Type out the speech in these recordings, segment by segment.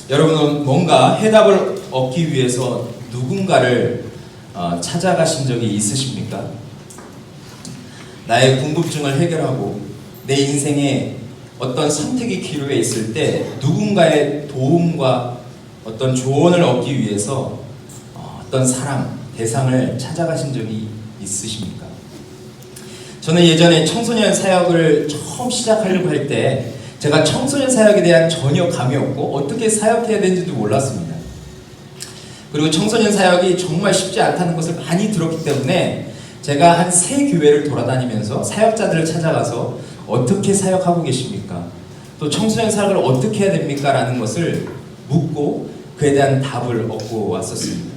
여러분은 뭔가 해답을 얻기 위해서 누군가를 찾아가신 적이 있으십니까? 나의 궁금증을 해결하고 내 인생에 어떤 선택의 기로에 있을 때 누군가의 도움과 어떤 조언을 얻기 위해서 어떤 사람, 대상을 찾아가신 적이 있으십니까? 저는 예전에 청소년 사역을 처음 시작하려고 할 때 제가 청소년 사역에 대한 전혀 감이 없고 어떻게 사역해야 되는지도 몰랐습니다. 그리고 청소년 사역이 정말 쉽지 않다는 것을 많이 들었기 때문에 제가 한 3교회를 돌아다니면서 사역자들을 찾아가서 어떻게 사역하고 계십니까? 또 청소년 사역을 어떻게 해야 됩니까? 라는 것을 묻고 그에 대한 답을 얻고 왔었습니다.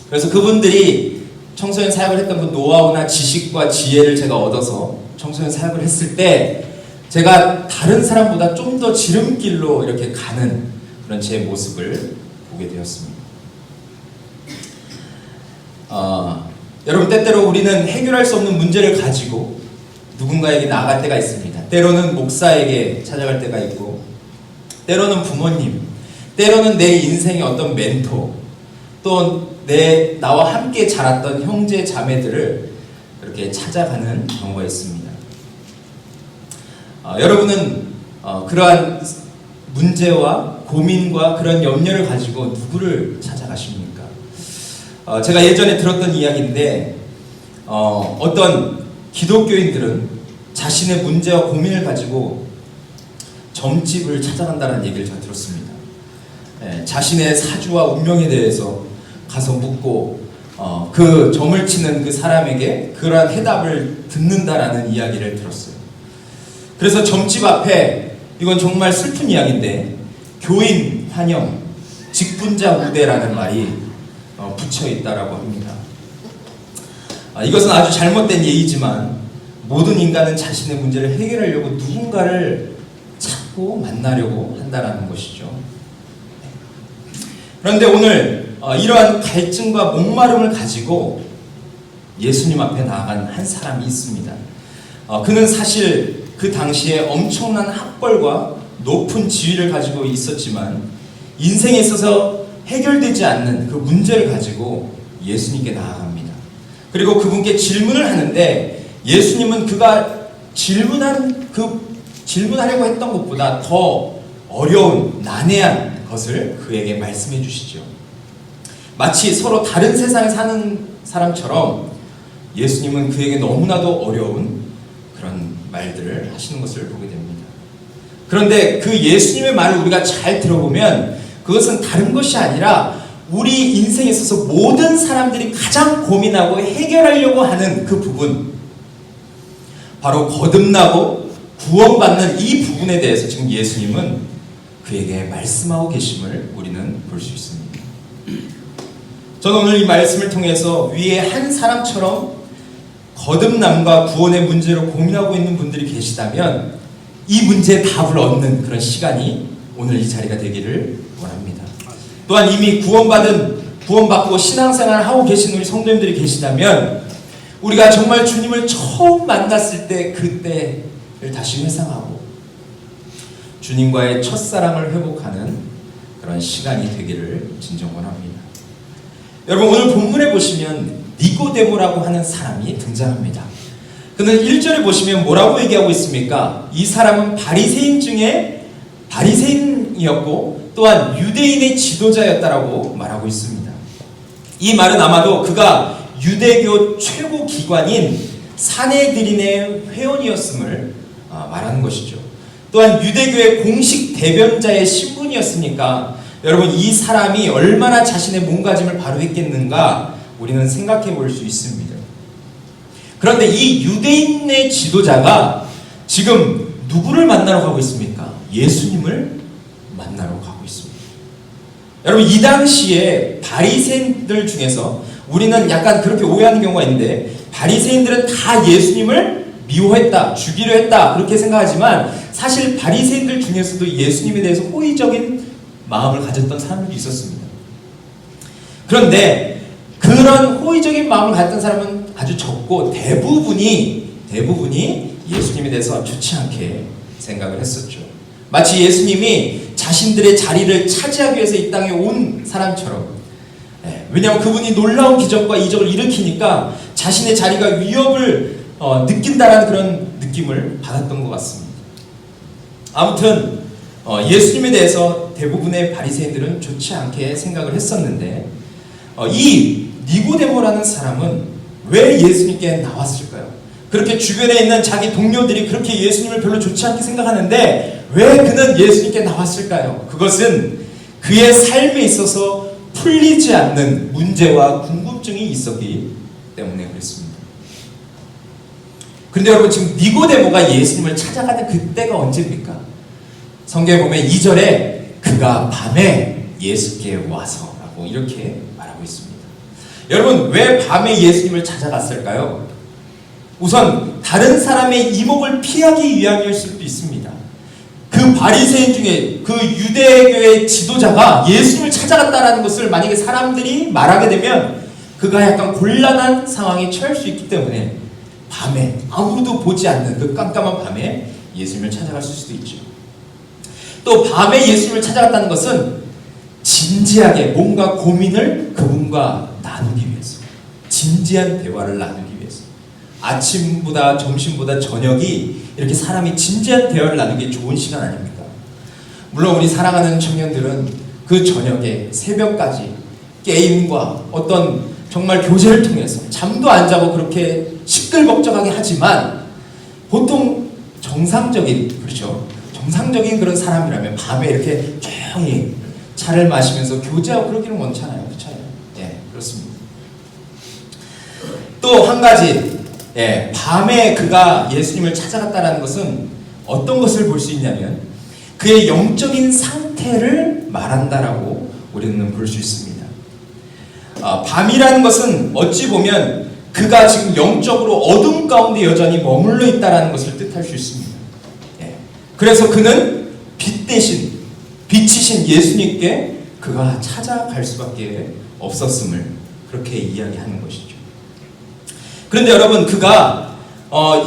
그래서 그분들이 청소년 사역을 했던 그 노하우나 지식과 지혜를 제가 얻어서 청소년 사역을 했을 때 제가 다른 사람보다 좀 더 지름길로 이렇게 가는 그런 제 모습을 보게 되었습니다. 여러분, 때때로 우리는 해결할 수 없는 문제를 가지고 누군가에게 나아갈 때가 있습니다. 때로는 목사에게 찾아갈 때가 있고, 때로는 부모님, 때로는 내 인생의 어떤 멘토, 또 나와 함께 자랐던 형제 자매들을 그렇게 찾아가는 경우가 있습니다. 여러분은 그러한 문제와 고민과 그런 염려를 가지고 누구를 찾아가십니까? 제가 예전에 들었던 이야기인데 어떤 기독교인들은 자신의 문제와 고민을 가지고 점집을 찾아간다는 얘기를 제가 들었습니다. 자신의 사주와 운명에 대해서 가서 묻고 그 점을 치는 그 사람에게 그러한 해답을 듣는다라는 이야기를 들었어요. 그래서 점집 앞에, 이건 정말 슬픈 이야기인데, 교인 환영, 직분자 우대라는 말이 붙여 있다라고 합니다. 이것은 아주 잘못된 예의지만 모든 인간은 자신의 문제를 해결하려고 누군가를 찾고 만나려고 한다라는 것이죠. 그런데 오늘 이러한 갈증과 목마름을 가지고 예수님 앞에 나아간 한 사람이 있습니다. 그는 사실 그 당시에 엄청난 학벌과 높은 지위를 가지고 있었지만 인생에 있어서 해결되지 않는 그 문제를 가지고 예수님께 나아갑니다. 그리고 그분께 질문을 하는데 예수님은 그가 질문하려고 했던 것보다 더 어려운, 난해한 것을 그에게 말씀해 주시죠. 마치 서로 다른 세상에 사는 사람처럼 예수님은 그에게 너무나도 어려운 그런 말들을 하시는 것을 보게 됩니다. 그런데 그 예수님의 말을 우리가 잘 들어보면 그것은 다른 것이 아니라 우리 인생에 있어서 모든 사람들이 가장 고민하고 해결하려고 하는 그 부분, 바로 거듭나고 구원받는 이 부분에 대해서 지금 예수님은 그에게 말씀하고 계심을 우리는 볼 수 있습니다. 저는 오늘 이 말씀을 통해서 위에 한 사람처럼 거듭남과 구원의 문제로 고민하고 있는 분들이 계시다면 이 문제의 답을 얻는 그런 시간이 오늘 이 자리가 되기를 원합니다. 또한 이미 구원받고 신앙생활을 하고 계신 우리 성도님들이 계시다면 우리가 정말 주님을 처음 만났을 때 그때를 다시 회상하고 주님과의 첫사랑을 회복하는 그런 시간이 되기를 진정 원합니다. 여러분, 오늘 본문에 보시면 니고데모라고 하는 사람이 등장합니다. 그는 1절에 보시면 뭐라고 얘기하고 있습니까? 이 사람은 바리새인 중에 바리새인이었고 또한 유대인의 지도자였다라고 말하고 있습니다. 이 말은 아마도 그가 유대교 최고 기관인 사네드린의 회원이었음을 말하는 것이죠. 또한 유대교의 공식 대변자의 신분이었으니까 여러분, 이 사람이 얼마나 자신의 몸가짐을 바로 했겠는가 우리는 생각해 볼 수 있습니다. 그런데 이 유대인의 지도자가 지금 누구를 만나러 가고 있습니까? 예수님을 만나러 가고 있습니다. 여러분, 이 당시에 바리새인들 중에서 우리는 약간 그렇게 오해하는 경우가 있는데 바리새인들은 다 예수님을 미워했다, 죽이려 했다 그렇게 생각하지만 사실 바리새인들 중에서도 예수님에 대해서 호의적인 마음을 가졌던 사람들이 있었습니다. 그런데 그런 호의적인 마음을 가졌던 사람은 아주 적고 대부분이 예수님에 대해서 좋지 않게 생각을 했었죠. 마치 예수님이 자신들의 자리를 차지하기 위해서 이 땅에 온 사람처럼, 왜냐하면 그분이 놀라운 기적과 이적을 일으키니까 자신의 자리가 위협을 느낀다라는 그런 느낌을 받았던 것 같습니다. 아무튼 예수님에 대해서 대부분의 바리새인들은 좋지 않게 생각을 했었는데, 이 니고데모라는 사람은 왜 예수님께 나왔을까요? 그렇게 주변에 있는 자기 동료들이 그렇게 예수님을 별로 좋지 않게 생각하는데 왜 그는 예수님께 나왔을까요? 그것은 그의 삶에 있어서 풀리지 않는 문제와 궁금증이 있었기 때문에 그랬습니다. 그런데 여러분, 지금 니고데모가 예수님을 찾아가는 그때가 언제입니까? 성경에 보면 2절에 그가 밤에 예수께 와서 라고 이렇게 말하고 있습니다. 여러분, 왜 밤에 예수님을 찾아갔을까요? 우선 다른 사람의 이목을 피하기 위함일 수도 있습니다. 그 바리새인 중에 그 유대교의 지도자가 예수님을 찾아갔다라는 것을 만약에 사람들이 말하게 되면 그가 약간 곤란한 상황에 처할 수 있기 때문에 밤에, 아무도 보지 않는 그 깜깜한 밤에 예수님을 찾아갈 수도 있죠. 또 밤에 예수님을 찾아갔다는 것은 진지하게 뭔가 고민을 그분과 나누기 위해서, 진지한 대화를 나누기 위해서. 아침보다 점심보다 저녁이 이렇게 사람이 진지한 대화를 나누기 좋은 시간 아닙니까? 물론 우리 사랑하는 청년들은 그 저녁에 새벽까지 게임과 어떤 정말 교제를 통해서 잠도 안 자고 그렇게 시끌벅적하게 하지만, 보통 정상적인, 그렇죠, 정상적인 그런 사람이라면 밤에 이렇게 조용히 차를 마시면서 교제하고 그러기는 원찮아요. 그렇죠? 예, 그렇습니다. 또 한 가지, 밤에 그가 예수님을 찾아갔다는 것은 어떤 것을 볼 수 있냐면 그의 영적인 상태를 말한다라고 우리는 볼 수 있습니다. 밤이라는 것은 어찌 보면 그가 지금 영적으로 어둠 가운데 여전히 머물러 있다는 것을 뜻할 수 있습니다. 그래서 그는 빛 대신, 빛이신 예수님께 그가 찾아갈 수밖에 없었음을 그렇게 이야기하는 것이죠. 그런데 여러분, 그가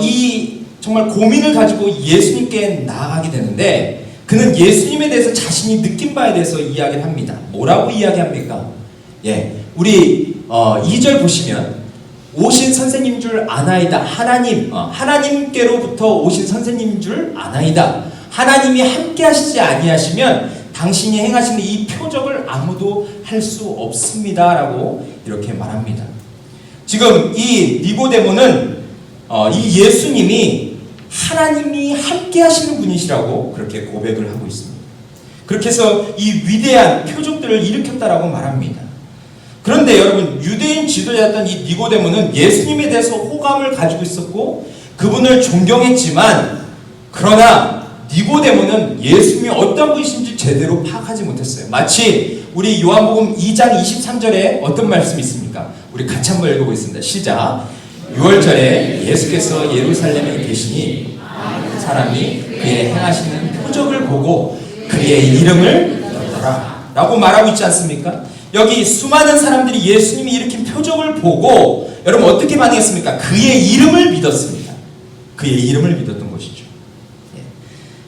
이 정말 고민을 가지고 예수님께 나아가게 되는데, 그는 예수님에 대해서 자신이 느낀 바에 대해서 이야기를 합니다. 뭐라고 이야기합니까? 우리 2절 보시면 오신 선생님 줄 아나이다. 하나님께로부터 오신 선생님 줄 아나이다. 하나님이 함께 하시지 아니하시면 당신이 행하시는 이 표적을 아무도 할 수 없습니다. 라고 이렇게 말합니다. 지금 이 니고데모는 이 예수님이 하나님이 함께 하시는 분이시라고 그렇게 고백을 하고 있습니다. 그렇게 해서 이 위대한 표적들을 일으켰다라고 말합니다. 그런데 여러분, 유대인 지도자였던 이 니고데모는 예수님에 대해서 호감을 가지고 있었고 그분을 존경했지만, 그러나 니고데모는 예수님이 어떤 분이신지 제대로 파악하지 못했어요. 마치 우리 요한복음 2장 23절에 어떤 말씀이 있습니까? 우리 같이 한번 읽어보겠습니다. 시작. 6월절에 예수께서 예루살렘에 계시니 사람이 그의 행하시는 표적을 보고 그의 이름을 믿더라 라고 말하고 있지 않습니까? 여기 수많은 사람들이 예수님이 일으킨 표적을 보고 여러분 어떻게 반응했습니까? 그의 이름을 믿었습니다. 그의 이름을 믿었던 것이죠.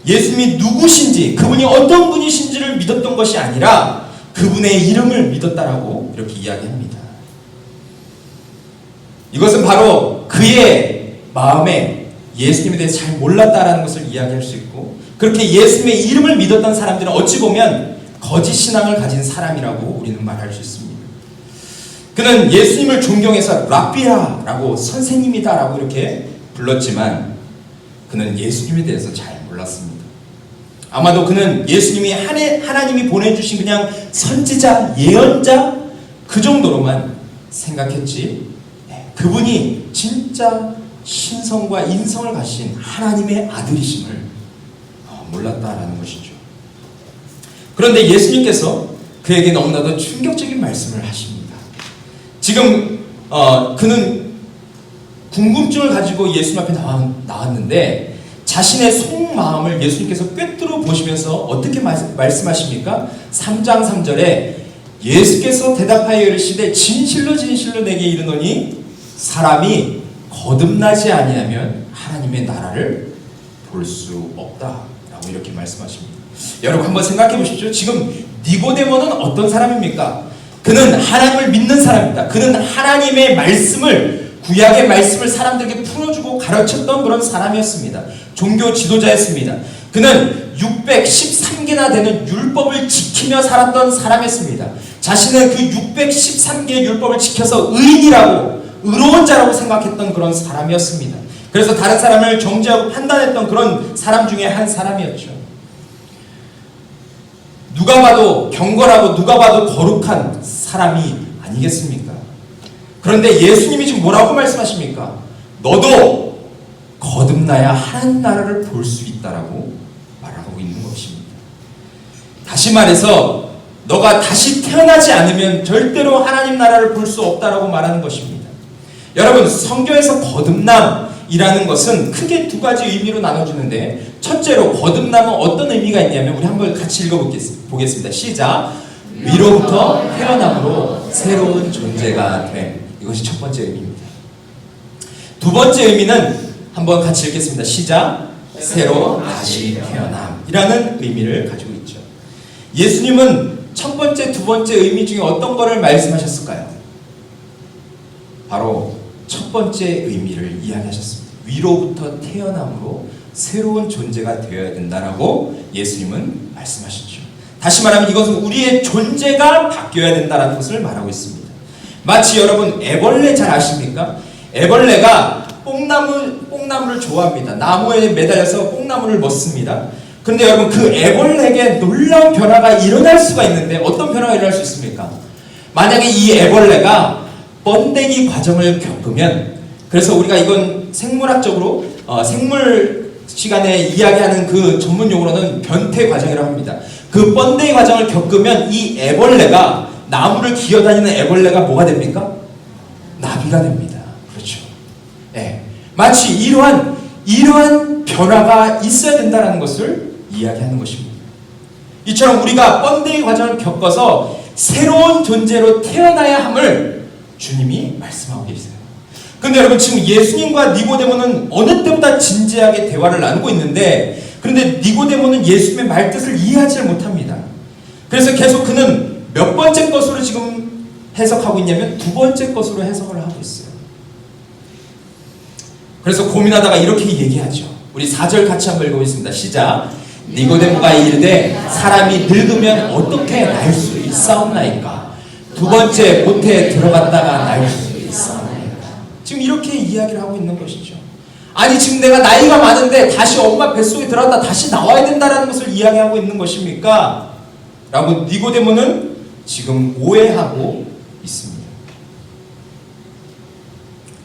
예수님이 누구신지, 그분이 어떤 분이신지를 믿었던 것이 아니라 그분의 이름을 믿었다라고 이렇게 이야기합니다. 이것은 바로 그의 마음에 예수님에 대해서 잘 몰랐다라는 것을 이야기할 수 있고, 그렇게 예수님의 이름을 믿었던 사람들은 어찌 보면 거짓 신앙을 가진 사람이라고 우리는 말할 수 있습니다. 그는 예수님을 존경해서 랍비라라고, 선생님이다라고 이렇게 불렀지만 그는 예수님에 대해서 잘 몰랐습니다. 아마도 그는 예수님이 하나님이 보내주신 그냥 선지자, 예언자 그 정도로만 생각했지, 그분이 진짜 신성과 인성을 가진 하나님의 아들이심을 몰랐다라는 것이죠. 그런데 예수님께서 그에게 너무나도 충격적인 말씀을 하십니다. 지금 그는 궁금증을 가지고 예수님 앞에 나왔는데 자신의 속마음을 예수님께서 꿰뚫어 보시면서 어떻게 말씀하십니까? 3장 3절에 예수께서 대답하여 이르시되 진실로 진실로 내게 이르노니 사람이 거듭나지 아니하면 하나님의 나라를 볼 수 없다 라고 이렇게 말씀하십니다. 여러분 한번 생각해 보십시오. 지금 니고데모는 어떤 사람입니까? 그는 하나님을 믿는 사람입니다. 그는 하나님의 말씀을, 구약의 말씀을 사람들에게 풀어주고 가르쳤던 그런 사람이었습니다. 종교 지도자였습니다. 그는 613개나 되는 율법을 지키며 살았던 사람이었습니다. 자신은 그 613개의 율법을 지켜서 의인이라고, 의로운 자라고 생각했던 그런 사람이었습니다. 그래서 다른 사람을 정죄하고 판단했던 그런 사람 중에 한 사람이었죠. 누가 봐도 경건하고 누가 봐도 거룩한 사람이 아니겠습니까? 그런데 예수님이 지금 뭐라고 말씀하십니까? 너도 거듭나야 하나님 나라를 볼 수 있다라고 말하고 있는 것입니다. 다시 말해서 너가 다시 태어나지 않으면 절대로 하나님 나라를 볼 수 없다라고 말하는 것입니다. 여러분, 성경에서 거듭남이라는 것은 크게 두 가지 의미로 나눠주는데, 첫째로 거듭남은 어떤 의미가 있냐면, 우리 한번 같이 읽어보겠습니다. 시작. 위로부터 태어남으로 새로운 존재가 됨. 이것이 첫 번째 의미입니다. 두 번째 의미는 한번 같이 읽겠습니다. 시작. 새로 다시 태어남이라는 의미를 가지고 있죠. 예수님은 첫 번째, 두 번째 의미 중에 어떤 것을 말씀하셨을까요? 바로 첫 번째 의미를 이야기하셨습니다. 위로부터 태어남으로 새로운 존재가 되어야 된다라고 예수님은 말씀하셨죠. 다시 말하면 이것은 우리의 존재가 바뀌어야 된다는 것을 말하고 있습니다. 마치 여러분 애벌레 잘 아십니까? 애벌레가 뽕나무를 좋아합니다. 나무에 매달려서 뽕나무를 먹습니다. 그런데 여러분 그 애벌레에게 놀라운 변화가 일어날 수가 있는데, 어떤 변화가 일어날 수 있습니까? 만약에 이 애벌레가 번데기 과정을 겪으면, 그래서 우리가 이건 생물학적으로 생물 시간에 이야기하는 그 전문 용어로는 변태 과정이라고 합니다. 그 번데기 과정을 겪으면 이 애벌레가, 나무를 기어다니는 애벌레가 뭐가 됩니까? 나비가 됩니다. 그렇죠. 네. 마치 이러한 변화가 있어야 된다는 것을 이야기하는 것입니다. 이처럼 우리가 번데기 과정을 겪어서 새로운 존재로 태어나야 함을 주님이 말씀하고 계세요. 그런데 여러분 지금 예수님과 니고데모는 어느 때보다 진지하게 대화를 나누고 있는데, 그런데 니고데모는 예수님의 말뜻을 이해하지 못합니다. 그래서 계속 그는 몇 번째 것으로 지금 해석하고 있냐면 두 번째 것으로 해석을 하고 있어요. 그래서 고민하다가 이렇게 얘기하죠. 우리 4절 같이 한번 읽어보겠습니다. 시작. 니고데모가 이르되 사람이 늙으면 어떻게 날 수 있사옵나이까? 두 번째 모태에 들어갔다가 날 수 있사옵나이까? 지금 이렇게 이야기를 하고 있는 것이죠. 아니 지금 내가 나이가 많은데 다시 엄마 뱃속에 들어갔다 다시 나와야 된다는 것을 이야기하고 있는 것입니까? 라고 니고데모는 지금 오해하고 있습니다.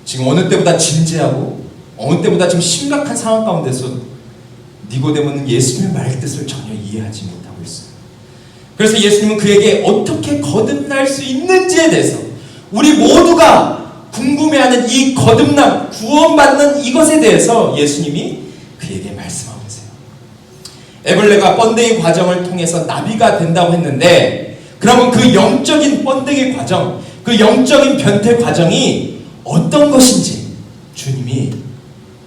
지금 어느 때보다 진지하고 어느 때보다 지금 심각한 상황 가운데서 니고데모는 예수님의 말뜻을 전혀 이해하지 못하고 있어요. 그래서 예수님은 그에게 어떻게 거듭날 수 있는지에 대해서, 우리 모두가 궁금해하는 이 거듭남, 구원받는 이것에 대해서 예수님이 그에게 말씀하고 계세요. 애벌레가 번데기 과정을 통해서 나비가 된다고 했는데, 그러면 그 영적인 번데기 과정, 그 영적인 변태 과정이 어떤 것인지 주님이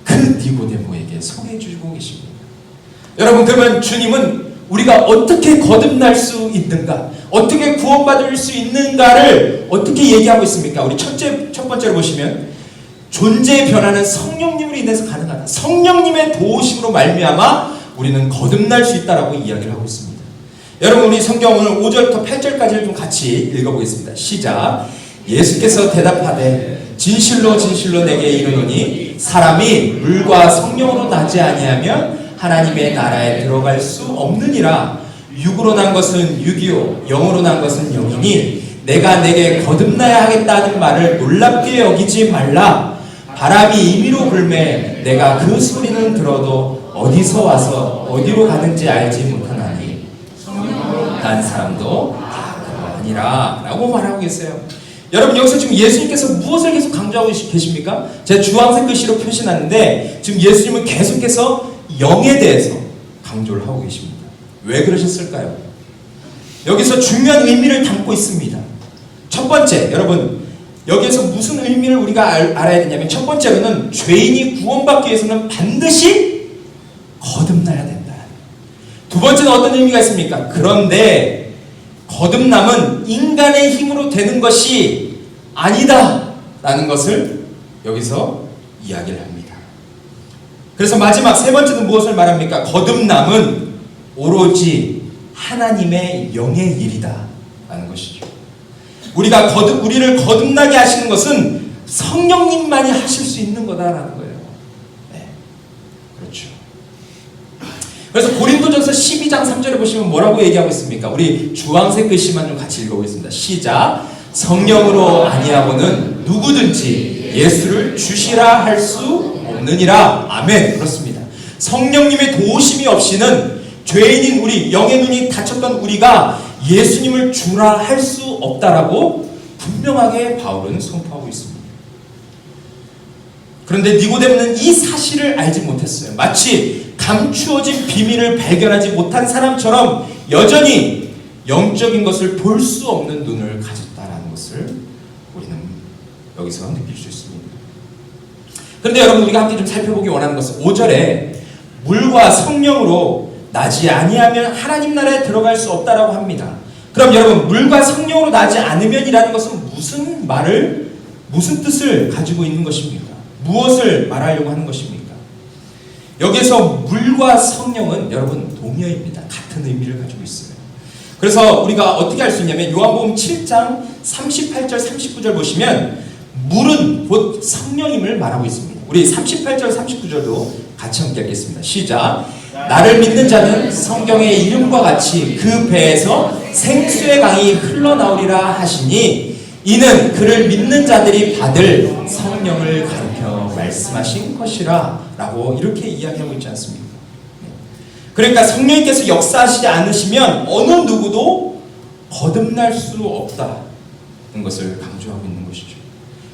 그 니고데모에게 소개해 주고 계십니다. 여러분, 그러면 주님은 우리가 어떻게 거듭날 수 있는가, 어떻게 구원받을 수 있는가를 어떻게 얘기하고 있습니까? 우리 첫 번째로 보시면 존재의 변화는 성령님으로 인해서 가능하다. 성령님의 도우심으로 말미암아 우리는 거듭날 수 있다라고 이야기를 하고 있습니다. 여러분, 우리 성경 오늘 5절부터 8절까지를 좀 같이 읽어보겠습니다. 시작. 예수께서 대답하되 진실로 진실로 내게 이르노니 사람이 물과 성령으로 나지 아니하면 하나님의 나라에 들어갈 수 없느니라. 육으로 난 것은 육이요 영으로 난 것은 영이니 내가 내게 거듭나야 하겠다는 말을 놀랍게 여기지 말라. 바람이 임의로 불매 내가 그 소리는 들어도 어디서 와서 어디로 가는지 알지 못하나니 성령으로 난 사람도 다 그러하니라 라고 말하고 계세요. 여러분, 여기서 지금 예수님께서 무엇을 계속 강조하고 계십니까? 제가 주황색 글씨로 표시놨는데 지금 예수님은 계속해서 영에 대해서 강조를 하고 계십니다. 왜 그러셨을까요? 여기서 중요한 의미를 담고 있습니다. 첫 번째, 여러분, 여기에서 무슨 의미를 우리가 알아야 되냐면, 첫 번째로는 죄인이 구원받기 위해서는 반드시 거듭나야 된다. 두 번째는 어떤 의미가 있습니까? 그런데 거듭남은 인간의 힘으로 되는 것이 아니다 라는 것을 여기서 이야기를 합니다. 그래서 마지막 세 번째는 무엇을 말합니까? 거듭남은 오로지 하나님의 영의 일이다 라는 것이죠. 우리를 거듭나게 하시는 것은 성령님만이 하실 수 있는 거다라는 거예요. 네, 그렇죠. 그래서 고린도전서 12장 3절에 보시면 뭐라고 얘기하고 있습니까? 우리 주황색 글씨만 좀 같이 읽어보겠습니다. 시작. 성령으로 아니하고는 누구든지 예수를 주시라 할 수 없느니라. 아멘. 그렇습니다. 성령님의 도우심이 없이는 죄인인 우리, 영의 눈이 닫혔던 우리가 예수님을 주라 할 수 없다라고 분명하게 바울은 선포하고 있습니다. 그런데 니고데모는 이 사실을 알지 못했어요. 마치 감추어진 비밀을 발견하지 못한 사람처럼 여전히 영적인 것을 볼 수 없는 눈을 가졌다라는 것을 우리는 여기서 느낄 수 있습니다. 그런데 여러분, 우리가 함께 좀 살펴보기 원하는 것은 5절에 물과 성령으로 나지 아니하면 하나님 나라에 들어갈 수 없다라고 합니다. 그럼 여러분, 물과 성령으로 나지 않으면이라는 것은 무슨 뜻을 가지고 있는 것입니까? 무엇을 말하려고 하는 것입니까? 여기서 물과 성령은 여러분 동의어입니다. 같은 의미를 가지고 있어요. 그래서 우리가 어떻게 알 수 있냐면 요한복음 7장 38절 39절 보시면 물은 곧 성령임을 말하고 있습니다. 우리 38절 39절도 같이 함께 읽겠습니다. 시작. 나를 믿는 자는 성경의 이름과 같이 그 배에서 생수의 강이 흘러나오리라 하시니 이는 그를 믿는 자들이 받을 성령을 가르쳐 말씀하신 것이라 라고 이렇게 이야기하고 있지 않습니까? 그러니까 성령님께서 역사하시지 않으시면 어느 누구도 거듭날 수 없다는 것을 강조하고 있는 것이죠.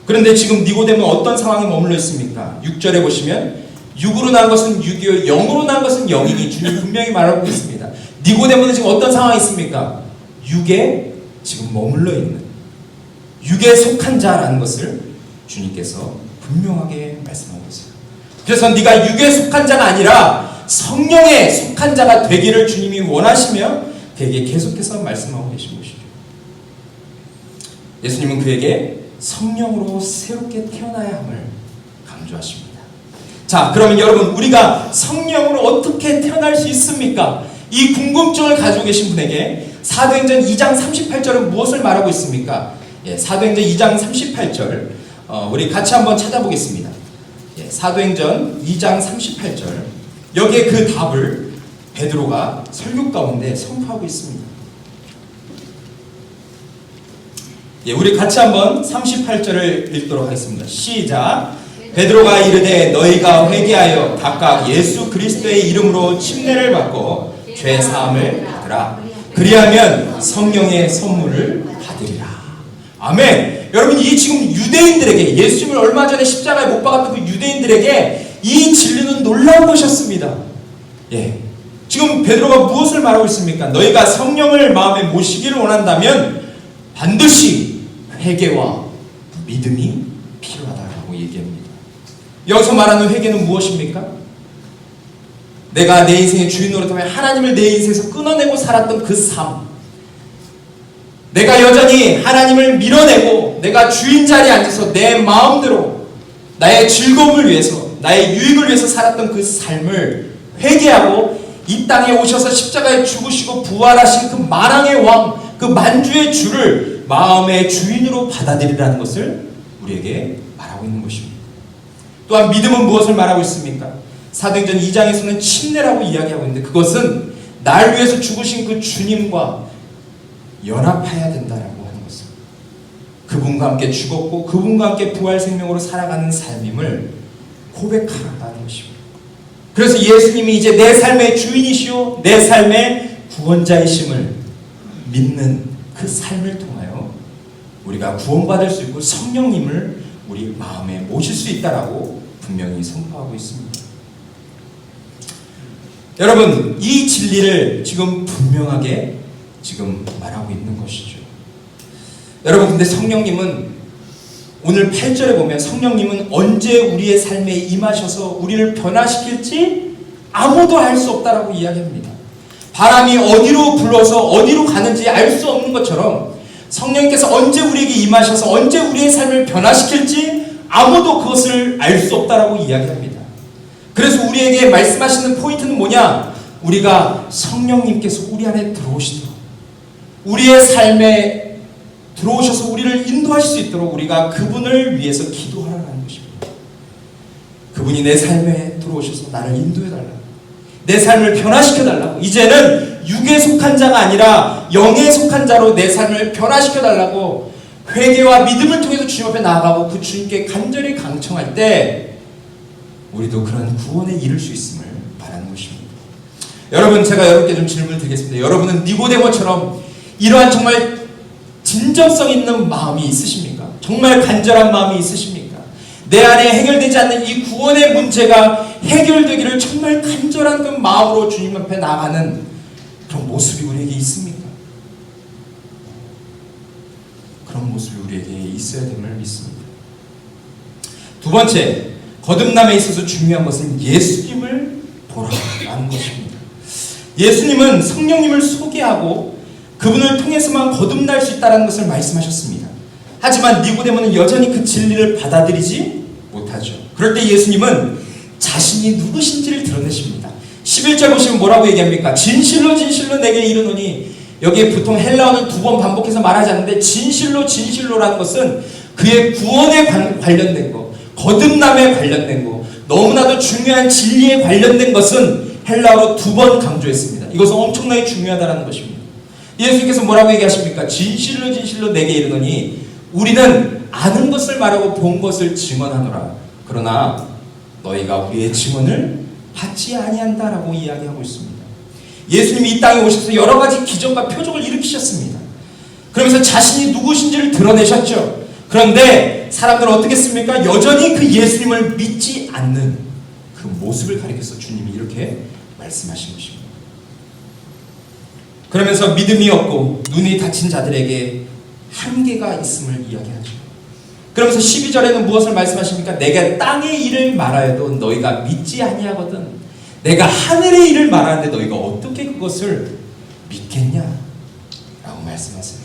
그런데 지금 니고데모는 어떤 상황에 머물러 있습니까? 6절에 보시면 육으로 난 것은 육이요 영으로 난 것은 영이니 주님 분명히 말하고 있습니다. 니고데모는 지금 어떤 상황이 있습니까? 육에 지금 머물러 있는, 육에 속한 자라는 것을 주님께서 분명하게 말씀하고 있어요. 그래서 네가 육에 속한 자가 아니라 성령에 속한 자가 되기를 주님이 원하시며 그에게 계속해서 말씀하고 계신 것이죠. 예수님은 그에게 성령으로 새롭게 태어나야 함을 강조하십니다. 자, 그러면 여러분, 우리가 성령으로 어떻게 태어날 수 있습니까? 이 궁금증을 가지고 계신 분에게 사도행전 2장 38절은 무엇을 말하고 있습니까? 사도행전 2장 38절 우리 같이 한번 찾아보겠습니다. 사도행전 2장 38절 여기에 그 답을 베드로가 설교 가운데 선포하고 있습니다. 우리 같이 한번 38절을 읽도록 하겠습니다. 시작. 베드로가 이르되 너희가 회개하여 각각 예수 그리스도의 이름으로 침례를 받고 죄 사함을 받으라. 그리하면 성령의 선물을 받으리라. 아멘. 여러분, 이 지금 유대인들에게, 예수님을 얼마 전에 십자가에 못 박았던 그 유대인들에게 이 진리는 놀라운 것이었습니다. 지금 베드로가 무엇을 말하고 있습니까? 너희가 성령을 마음에 모시기를 원한다면 반드시 회개와 믿음이 필요하다고 얘기합니다. 여기서 말하는 회개는 무엇입니까? 내가 내 인생의 주인 노릇하며 하나님을 내 인생에서 끊어내고 살았던 그 삶, 내가 여전히 하나님을 밀어내고 내가 주인 자리에 앉아서 내 마음대로 나의 즐거움을 위해서, 나의 유익을 위해서 살았던 그 삶을 회개하고 이 땅에 오셔서 십자가에 죽으시고 부활하신 그 만왕의 왕, 그 만주의 주를 마음의 주인으로 받아들이라는 것을 우리에게 말하고 있는 것입니다. 또한 믿음은 무엇을 말하고 있습니까? 사도행전 2장에서는 침례라고 이야기하고 있는데 그것은 날 위해서 죽으신 그 주님과 연합해야 된다라고 하는 것은 그분과 함께 죽었고 그분과 함께 부활 생명으로 살아가는 삶임을 고백하라는 것입니다. 그래서 예수님이 이제 내 삶의 주인이시오 내 삶의 구원자이심을 믿는 그 삶을 통하여 우리가 구원받을 수 있고 성령님을 우리 마음에 모실 수 있다라고 분명히 선포하고 있습니다. 여러분, 이 진리를 지금 분명하게 지금 말하고 있는 것이죠. 여러분, 근데 성령님은 오늘 8절에 보면 성령님은 언제 우리의 삶에 임하셔서 우리를 변화시킬지 아무도 알 수 없다라고 이야기합니다. 바람이 어디로 불러서 어디로 가는지 알 수 없는 것처럼 성령께서 언제 우리에게 임하셔서 언제 우리의 삶을 변화시킬지 아무도 그것을 알 수 없다라고 이야기합니다. 그래서 우리에게 말씀하시는 포인트는 뭐냐? 우리가 성령님께서 우리 안에 들어오시도록, 우리의 삶에 들어오셔서 우리를 인도하실 수 있도록 우리가 그분을 위해서 기도하라는 것입니다. 그분이 내 삶에 들어오셔서 나를 인도해달라고, 내 삶을 변화시켜달라고, 이제는 육에 속한 자가 아니라 영에 속한 자로 내 삶을 변화시켜달라고 회개와 믿음을 통해서 주님 앞에 나아가고 그 주님께 간절히 강청할 때 우리도 그런 구원에 이를 수 있음을 바라는 것입니다. 여러분, 제가 여러분께 좀 질문을 드리겠습니다. 여러분은 니고데모처럼 이러한 정말 진정성 있는 마음이 있으십니까? 정말 간절한 마음이 있으십니까? 내 안에 해결되지 않는 이 구원의 문제가 해결되기를 정말 간절한 그 마음으로 주님 앞에 나아가는 그런 모습이 우리에게 있습니까? 그런 모습이 우리에게 있어야 됨을 믿습니다. 두 번째, 거듭남에 있어서 중요한 것은 예수님을 보라라는 것입니다. 예수님은 성령님을 소개하고 그분을 통해서만 거듭날 수 있다는 것을 말씀하셨습니다. 하지만 니고데모는 여전히 그 진리를 받아들이지 못하죠. 그럴 때 예수님은 자신이 누구신지를 드러내십니다. 11절 보시면 뭐라고 얘기합니까? 진실로 진실로 내게 이르노니, 여기에 보통 헬라어는 두 번 반복해서 말하지 않는데 진실로 진실로라는 것은 그의 구원에 관련된 거, 거듭남에 관련된 거, 너무나도 중요한 진리에 관련된 것은 헬라어로 두 번 강조했습니다. 이것은 엄청나게 중요하다는 것입니다. 예수님께서 뭐라고 얘기하십니까? 진실로 진실로 내게 이르노니, 우리는 아는 것을 말하고 본 것을 증언하노라. 그러나 너희가 우리의 증언을 받지 아니한다라고 이야기하고 있습니다. 예수님이 이 땅에 오셔서 여러 가지 기적과 표적을 일으키셨습니다. 그러면서 자신이 누구신지를 드러내셨죠. 그런데 사람들은 어떻게 했습니까? 여전히 그 예수님을 믿지 않는 그 모습을 가리켜서 주님이 이렇게 말씀하신 것입니다. 그러면서 믿음이 없고 눈이 닫힌 자들에게 한계가 있음을 이야기하죠. 그러면서 12절에는 무엇을 말씀하십니까? 내가 땅의 일을 말하여도 너희가 믿지 아니하거든 내가 하늘의 일을 말하는데 너희가 어떻게 그것을 믿겠냐? 라고 말씀하세요.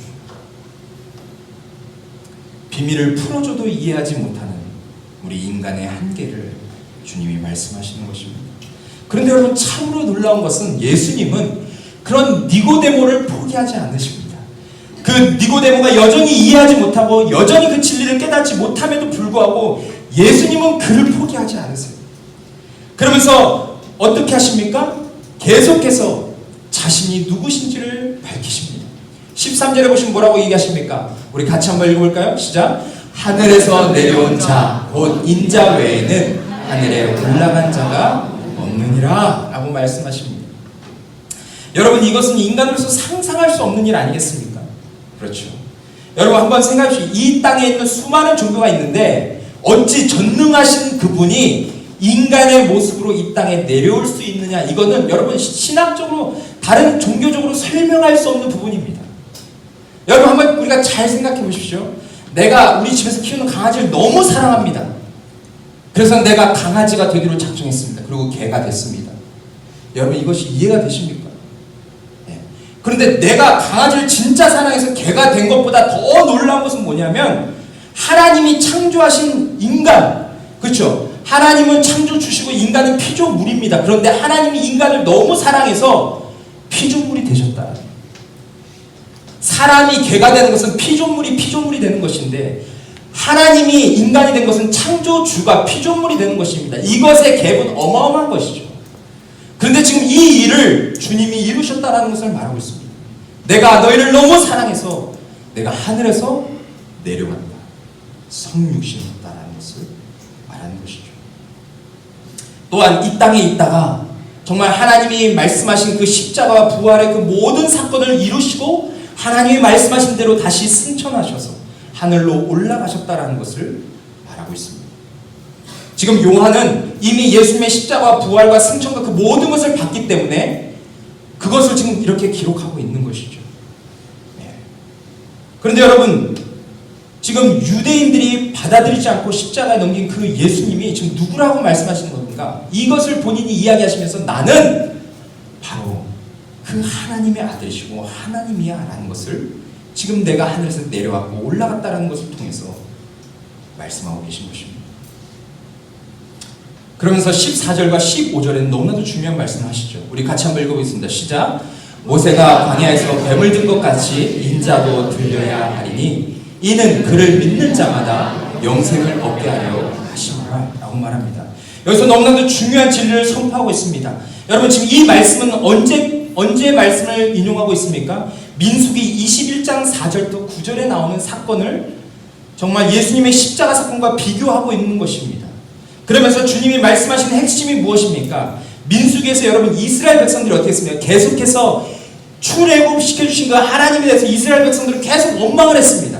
비밀을 풀어줘도 이해하지 못하는 우리 인간의 한계를 주님이 말씀하시는 것입니다. 그런데 여러분, 참으로 놀라운 것은 예수님은 그런 니고데모를 포기하지 않으십니다. 그 니고데모가 여전히 이해하지 못하고 여전히 그 진리를 깨닫지 못함에도 불구하고 예수님은 그를 포기하지 않으세요. 그러면서 어떻게 하십니까? 계속해서 자신이 누구신지를 밝히십니다. 13절에 보시면 뭐라고 얘기하십니까? 우리 같이 한번 읽어볼까요? 시작. 하늘에서 내려온 자 곧 인자 외에는 하늘에 올라간 자가 없느니라 라고 말씀하십니다. 여러분, 이것은 인간으로서 상상할 수 없는 일 아니겠습니까? 그렇죠. 여러분, 한번 생각해 보시죠. 이 땅에 있는 수많은 종교가 있는데 어찌 전능하신 그분이 인간의 모습으로 이 땅에 내려올 수 있느냐? 이거는 여러분 신학적으로 다른 종교적으로 설명할 수 없는 부분입니다. 여러분, 한번 우리가 잘 생각해 보십시오. 내가 우리 집에서 키우는 강아지를 너무 사랑합니다. 그래서 내가 강아지가 되기로 작정했습니다. 그리고 개가 됐습니다. 여러분, 이것이 이해가 되십니까? 네. 그런데 내가 강아지를 진짜 사랑해서 개가 된 것보다 더 놀라운 것은 뭐냐면 하나님이 창조하신 인간, 그렇죠? 하나님은 창조 주시고 인간은 피조물입니다. 그런데 하나님이 인간을 너무 사랑해서 피조물이 되셨다. 사람이 개가 되는 것은 피조물이 되는 것인데 하나님이 인간이 된 것은 창조주가 피조물이 되는 것입니다. 이것의 갭은 어마어마한 것이죠. 그런데 지금 이 일을 주님이 이루셨다는 것을 말하고 있습니다. 내가 너희를 너무 사랑해서 내가 하늘에서 내려간다. 성육신했다라는 것을 말하는 것이죠. 또한 이 땅에 있다가 정말 하나님이 말씀하신 그 십자가와 부활의 그 모든 사건을 이루시고 하나님이 말씀하신 대로 다시 승천하셔서 하늘로 올라가셨다라는 것을 말하고 있습니다. 지금 요한은 이미 예수님의 십자가와 부활과 승천과 그 모든 것을 봤기 때문에 그것을 지금 이렇게 기록하고 있는 것이죠. 네. 그런데 여러분, 지금 유대인들이 받아들이지 않고 십자가에 넘긴 그 예수님이 지금 누구라고 말씀하시는 겁니까? 이것을 본인이 이야기하시면서 나는 바로 그 하나님의 아들이시고 하나님이야 라는 것을 지금 내가 하늘에서 내려왔고 올라갔다라는 것을 통해서 말씀하고 계신 것입니다. 그러면서 14절과 15절에는 너무나도 중요한 말씀을 하시죠. 우리 같이 한번 읽어보겠습니다. 시작. 모세가 광야에서 뱀을 든 것 같이 인자도 들려야 하리니 이는 그를 믿는 자마다 영생을 얻게 하려 하시노라 라고 말합니다. 여기서 너무나도 중요한 진리를 선포하고 있습니다. 여러분 지금 이 말씀은 언제 말씀을 인용하고 있습니까? 민수기 21장 4절부터 9절에 나오는 사건을 정말 예수님의 십자가 사건과 비교하고 있는 것입니다. 그러면서 주님이 말씀하시는 핵심이 무엇입니까? 민수기에서 여러분 이스라엘 백성들이 어떻게 했습니까? 계속해서 출애굽 시켜주신 그 하나님에 대해서 이스라엘 백성들은 계속 원망을 했습니다.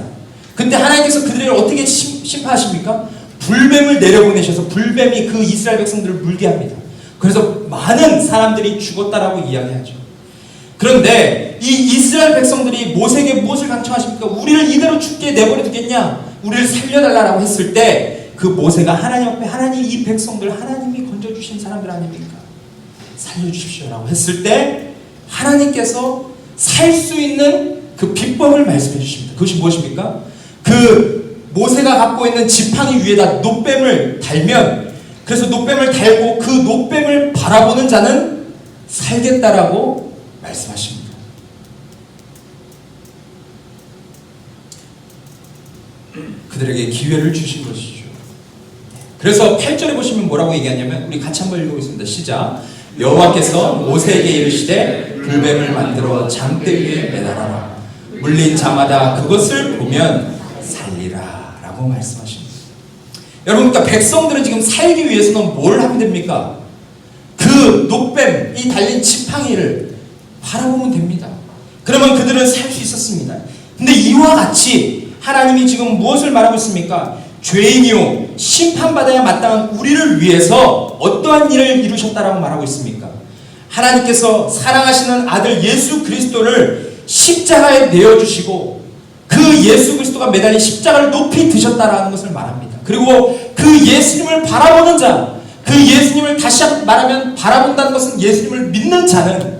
근데 하나님께서 그들을 어떻게 심판하십니까? 불뱀을 내려보내셔서 불뱀이 그 이스라엘 백성들을 물게 합니다. 그래서 많은 사람들이 죽었다라고 이야기하죠. 그런데 이 이스라엘 백성들이 모세에게 무엇을 강청하십니까? 우리를 이대로 죽게 내버려 두겠냐? 우리를 살려달라고 했을 때 그 모세가 하나님 앞에 하나님 이 백성들 하나님이 건져주신 사람들 아닙니까? 살려주십시오라고 했을 때 하나님께서 살 수 있는 그 비법을 말씀해 주십니다. 그것이 무엇입니까? 그 모세가 갖고 있는 지팡이 위에다 놋뱀을 달면 그래서 놋뱀을 달고 그 놋뱀을 바라보는 자는 살겠다라고 말씀하십니다. 그들에게 기회를 주신 것이죠. 그래서 8절에 보시면 뭐라고 얘기하냐면 우리 같이 한번 읽어보겠습니다. 시작. 여호와께서 모세에게 이르시되 불뱀을 만들어 장대 위에 매달아라. 물린 자마다 그것을 보면 살리라 라고 말씀하십니다. 여러분 그러니까 백성들은 지금 살기 위해서는 뭘 하면 됩니까? 그 놋뱀이 달린 지팡이를 바라보면 됩니다. 그러면 그들은 살 수 있었습니다. 근데 이와 같이 하나님이 지금 무엇을 말하고 있습니까? 죄인이요 심판받아야 마땅한 우리를 위해서 어떠한 일을 이루셨다라고 말하고 있습니까? 하나님께서 사랑하시는 아들 예수 그리스도를 십자가에 내어주시고 그 예수 그리스도가 매달린 십자가를 높이 드셨다라는 것을 말합니다. 그리고 그 예수님을 바라보는 자, 그 예수님을 다시 말하면 바라본다는 것은 예수님을 믿는 자는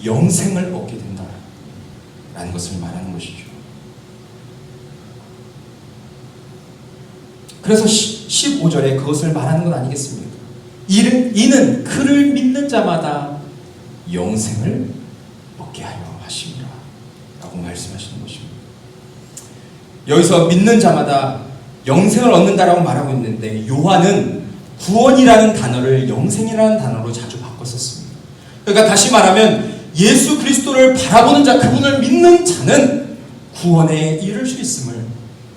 영생을 얻게 된다라는 것을 말하는 것이죠. 그래서 15절에 그것을 말하는 건 아니겠습니까? 이는 그를 믿는 자마다 영생을 얻게 하려 하심이라 라고 말씀하시는 것입니다. 여기서 믿는 자마다 영생을 얻는다라고 말하고 있는데 요한은 구원이라는 단어를 영생이라는 단어로 자주 바꿨었습니다. 그러니까 다시 말하면 예수 그리스도를 바라보는 자, 그분을 믿는 자는 구원에 이를 수 있음을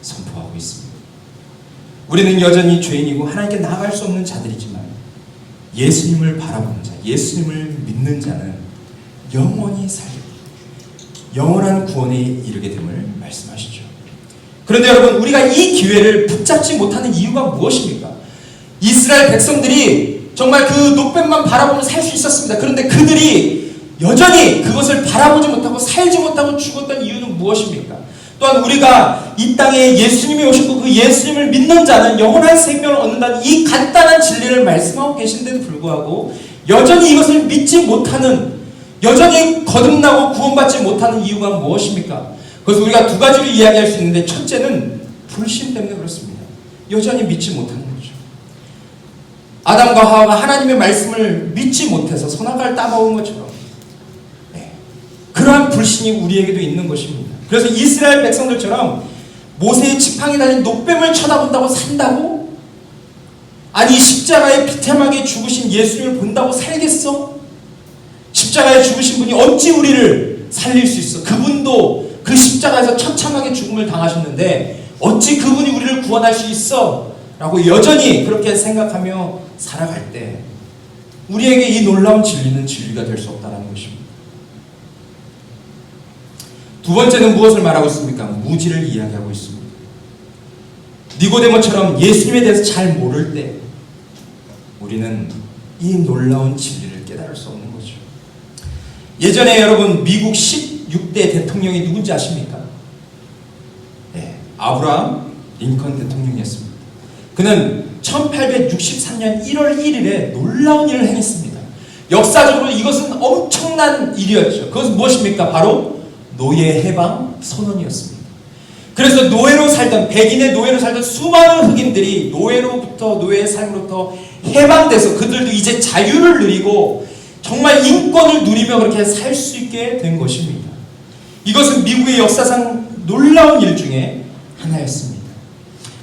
선포하고 있습니다. 우리는 여전히 죄인이고 하나님께 나아갈 수 없는 자들이지만 예수님을 바라보는 자, 예수님을 믿는 자는 영원히 살고 영원한 구원에 이르게 됨을 말씀하시죠. 그런데 여러분 우리가 이 기회를 붙잡지 못하는 이유가 무엇입니까? 이스라엘 백성들이 정말 그 놋뱀만 바라보면 살 수 있었습니다. 그런데 그들이 여전히 그것을 바라보지 못하고 살지 못하고 죽었던 이유는 무엇입니까? 또한 우리가 이 땅에 예수님이 오셨고 그 예수님을 믿는 자는 영원한 생명을 얻는다는 이 간단한 진리를 말씀하고 계신데도 불구하고 여전히 이것을 믿지 못하는, 여전히 거듭나고 구원받지 못하는 이유가 무엇입니까? 그래서 우리가 두 가지로 이야기할 수 있는데 첫째는 불신 때문에 그렇습니다. 여전히 믿지 못하는 거죠. 아담과 하와가 하나님의 말씀을 믿지 못해서 선악과를 따먹은 것처럼 그러한 불신이 우리에게도 있는 것입니다. 그래서 이스라엘 백성들처럼 모세의 지팡이 달린 놋뱀을 쳐다본다고 산다고? 아니 십자가에 비참하게 죽으신 예수님을 본다고 살겠어? 십자가에 죽으신 분이 어찌 우리를 살릴 수 있어? 그분도 그 십자가에서 처참하게 죽음을 당하셨는데 어찌 그분이 우리를 구원할 수 있어? 라고 여전히 그렇게 생각하며 살아갈 때 우리에게 이 놀라운 진리는 진리가 될 수 없다는 것입니다. 두 번째는 무엇을 말하고 있습니까? 무지를 이야기하고 있습니다. 니고데모처럼 예수님에 대해서 잘 모를 때 우리는 이 놀라운 진리를 깨달을 수 없는 거죠. 예전에 여러분 미국 16대 대통령이 누군지 아십니까? 네, 아브라함 링컨 대통령이었습니다. 그는 1863년 1월 1일에 놀라운 일을 행했습니다. 역사적으로 이것은 엄청난 일이었죠. 그것은 무엇입니까? 바로 노예 해방 선언이었습니다. 그래서 노예로 살던, 백인의 노예로 살던 수많은 흑인들이 노예의 삶으로부터 해방돼서 그들도 이제 자유를 누리고 정말 인권을 누리며 그렇게 살 수 있게 된 것입니다. 이것은 미국의 역사상 놀라운 일 중에 하나였습니다.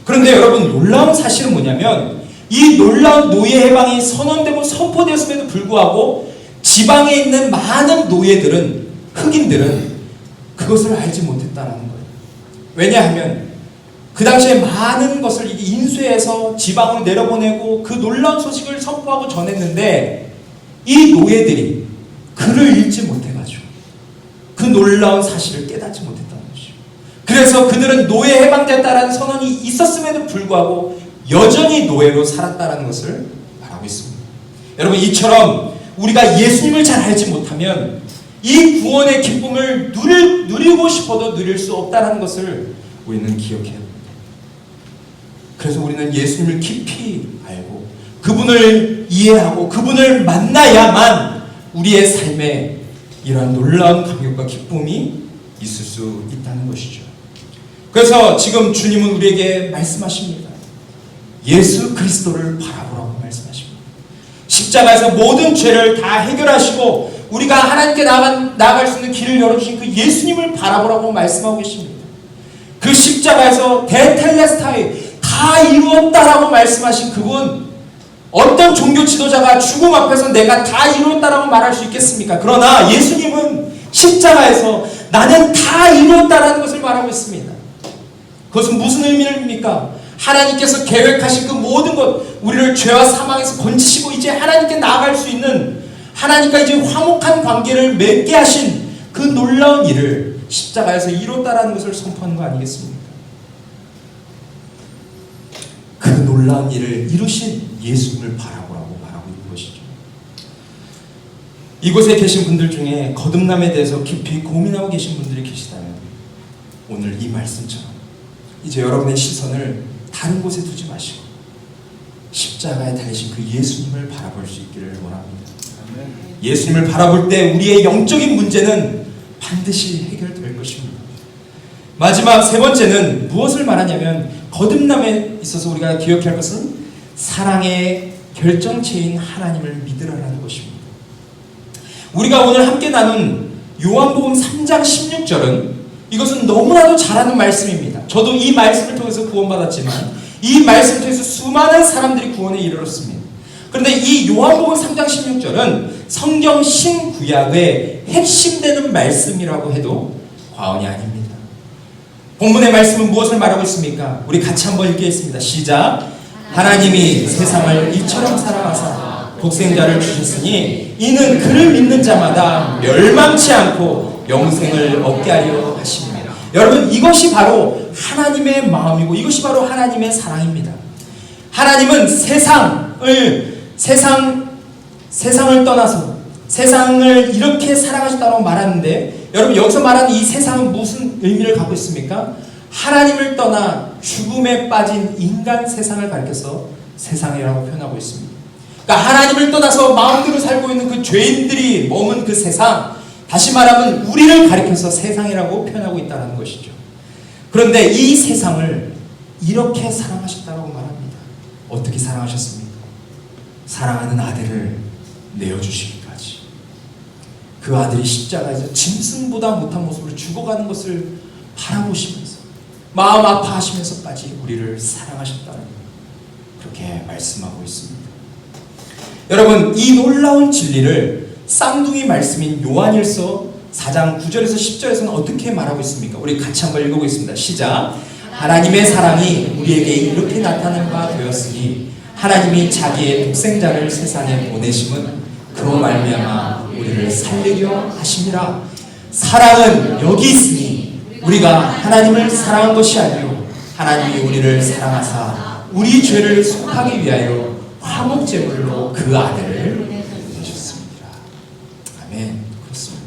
그런데 여러분, 놀라운 사실은 뭐냐면 이 놀라운 노예 해방이 선언되고 선포되었음에도 불구하고 지방에 있는 많은 노예들은, 흑인들은 그것을 알지 못했다는 거예요. 왜냐하면 그 당시에 많은 것을 인수해서 지방으로 내려보내고 그 놀라운 소식을 선포하고 전했는데 이 노예들이 글을 읽지 못해가지고 그 놀라운 사실을 깨닫지 못했다는 것이죠. 그래서 그들은 노예 해방됐다라는 선언이 있었음에도 불구하고 여전히 노예로 살았다는 것을 말하고 있습니다. 여러분, 이처럼 우리가 예수님을 잘 알지 못하면 이 구원의 기쁨을 누리고 싶어도 누릴 수 없다는 것을 우리는 기억해야 합니다. 그래서 우리는 예수님을 깊이 알고 그분을 이해하고 그분을 만나야만 우리의 삶에 이러한 놀라운 감격과 기쁨이 있을 수 있다는 것이죠. 그래서 지금 주님은 우리에게 말씀하십니다. 예수 그리스도를 바라보라고 말씀하십니다. 십자가에서 모든 죄를 다 해결하시고 우리가 하나님께 나아갈 수 있는 길을 열어주신 그 예수님을 바라보라고 말씀하고 계십니다. 그 십자가에서 대텔레스타이 다 이루었다라고 말씀하신 그분, 어떤 종교 지도자가 죽음 앞에서 내가 다 이루었다라고 말할 수 있겠습니까? 그러나 예수님은 십자가에서 나는 다 이루었다라는 것을 말하고 있습니다. 그것은 무슨 의미입니까? 하나님께서 계획하신 그 모든 것, 우리를 죄와 사망에서 건지시고 이제 하나님께 나아갈 수 있는, 하나님과 이제 화목한 관계를 맺게 하신 그 놀라운 일을 십자가에서 이뤘다라는 것을 선포하는 거 아니겠습니까? 그 놀라운 일을 이루신 예수님을 바라보라고 말하고 있는 것이죠. 이곳에 계신 분들 중에 거듭남에 대해서 깊이 고민하고 계신 분들이 계시다면 오늘 이 말씀처럼 이제 여러분의 시선을 다른 곳에 두지 마시고 십자가에 달리신 그 예수님을 바라볼 수 있기를 원합니다. 예수님을 바라볼 때 우리의 영적인 문제는 반드시 해결될 것입니다. 마지막 세 번째는 무엇을 말하냐면 거듭남에 있어서 우리가 기억해야 할 것은 사랑의 결정체인 하나님을 믿으라는 것입니다. 우리가 오늘 함께 나눈 요한복음 3장 16절은 이것은 너무나도 잘 아는 말씀입니다. 저도 이 말씀을 통해서 구원받았지만 이 말씀을 통해서 수많은 사람들이 구원에 이르렀습니다. 그런데 이 요한복음 3장 16절은 성경 신구약의 핵심되는 말씀이라고 해도 과언이 아닙니다. 본문의 말씀은 무엇을 말하고 있습니까? 우리 같이 한번 읽겠습니다. 시작. 하나님이 세상을 이처럼 사랑하사 독생자를 주셨으니 이는 그를 믿는 자마다 멸망치 않고 영생을 얻게 하려 하십니다. 여러분, 이것이 바로 하나님의 마음이고 이것이 바로 하나님의 사랑입니다. 하나님은 세상을 떠나서 세상을 이렇게 사랑하셨다고 말하는데, 여러분 여기서 말하는 이 세상은 무슨 의미를 갖고 있습니까? 하나님을 떠나 죽음에 빠진 인간 세상을 가리켜서 세상이라고 표현하고 있습니다. 그러니까 하나님을 떠나서 마음대로 살고 있는 그 죄인들이 머문 그 세상, 다시 말하면 우리를 가리켜서 세상이라고 표현하고 있다는 것이죠. 그런데 이 세상을 이렇게 사랑하셨다고 말합니다. 어떻게 사랑하셨습니까? 사랑하는 아들을 내어주시기까지. 그 아들이 십자가에서 짐승보다 못한 모습으로 죽어가는 것을 바라보시면서 마음 아파하시면서까지 우리를 사랑하셨다는 그렇게 말씀하고 있습니다. 여러분, 이 놀라운 진리를 쌍둥이 말씀인 요한일서 4장 9절에서 10절에서는 어떻게 말하고 있습니까? 우리 같이 한번 읽어보겠습니다. 시작. 하나님의 사랑이 우리에게 이렇게 나타난 바 되었으니 하나님이 자기의 독생자를 세상에 보내심은 그로 말미암아 우리를 살리려 하심이라. 사랑은 여기 있으니 우리가 하나님을 사랑한 것이 아니요 하나님이 우리를 사랑하사 우리 죄를 속하기 위하여 화목제물로 그 아들을 내셨습니다. 아멘. 그렇습니다.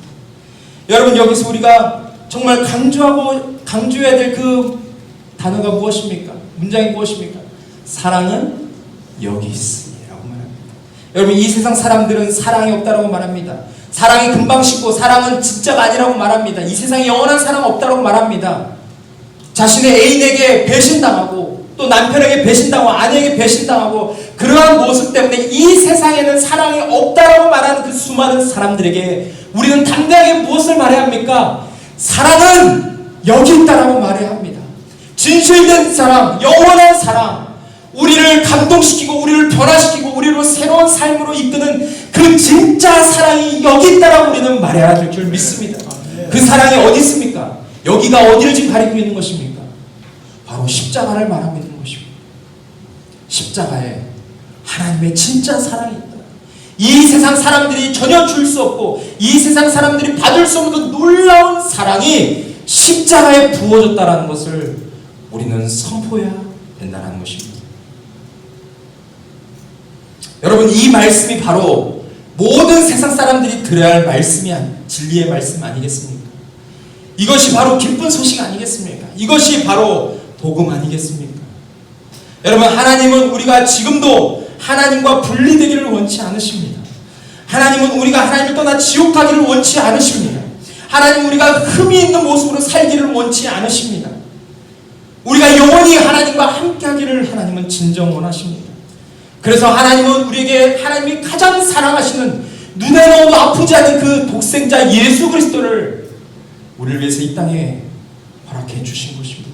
여러분, 여기서 우리가 정말 강조해야 될 그 단어가 무엇입니까? 문장이 무엇입니까? 사랑은 여기 있으니라고 말합니다. 여러분, 이 세상 사람들은 사랑이 없다라고 말합니다. 사랑이 금방 식고 사랑은 진짜가 아니라고 말합니다. 이 세상에 영원한 사랑 없다라고 말합니다. 자신의 애인에게 배신당하고 또 남편에게 배신당하고 아내에게 배신당하고 그러한 모습 때문에 이 세상에는 사랑이 없다라고 말하는 그 수많은 사람들에게 우리는 당당하게 무엇을 말해야 합니까? 사랑은 여기 있다라고 말해야 합니다. 진실된 사랑, 영원한 사랑, 우리를 감동시키고 우리를 변화시키고 우리로 새로운 삶으로 이끄는 그 진짜 사랑이 여기 있다라고 우리는 말해야 될 줄 믿습니다. 그 사랑이 어디 있습니까? 여기가 어디를 지금 가리고 있는 것입니까? 바로 십자가를 말하고 있는 것입니다. 십자가에 하나님의 진짜 사랑이 있다. 이 세상 사람들이 전혀 줄 수 없고 이 세상 사람들이 받을 수 없는 그 놀라운 사랑이 십자가에 부어졌다는 것을 우리는 선포해야 된다는 것입니다. 여러분, 이 말씀이 바로 모든 세상 사람들이 들어야 할 말씀이 진리의 말씀 아니겠습니까? 이것이 바로 기쁜 소식 아니겠습니까? 이것이 바로 복음 아니겠습니까? 여러분, 하나님은 우리가 지금도 하나님과 분리되기를 원치 않으십니다. 하나님은 우리가 하나님을 떠나 지옥 가기를 원치 않으십니다. 하나님은 우리가 흠이 있는 모습으로 살기를 원치 않으십니다. 우리가 영원히 하나님과 함께 하기를 하나님은 진정 원하십니다. 그래서 하나님은 우리에게 하나님이 가장 사랑하시는 눈에 넣어도 아프지 않은 그 독생자 예수 그리스도를 우리를 위해서 이 땅에 허락해 주신 것입니다.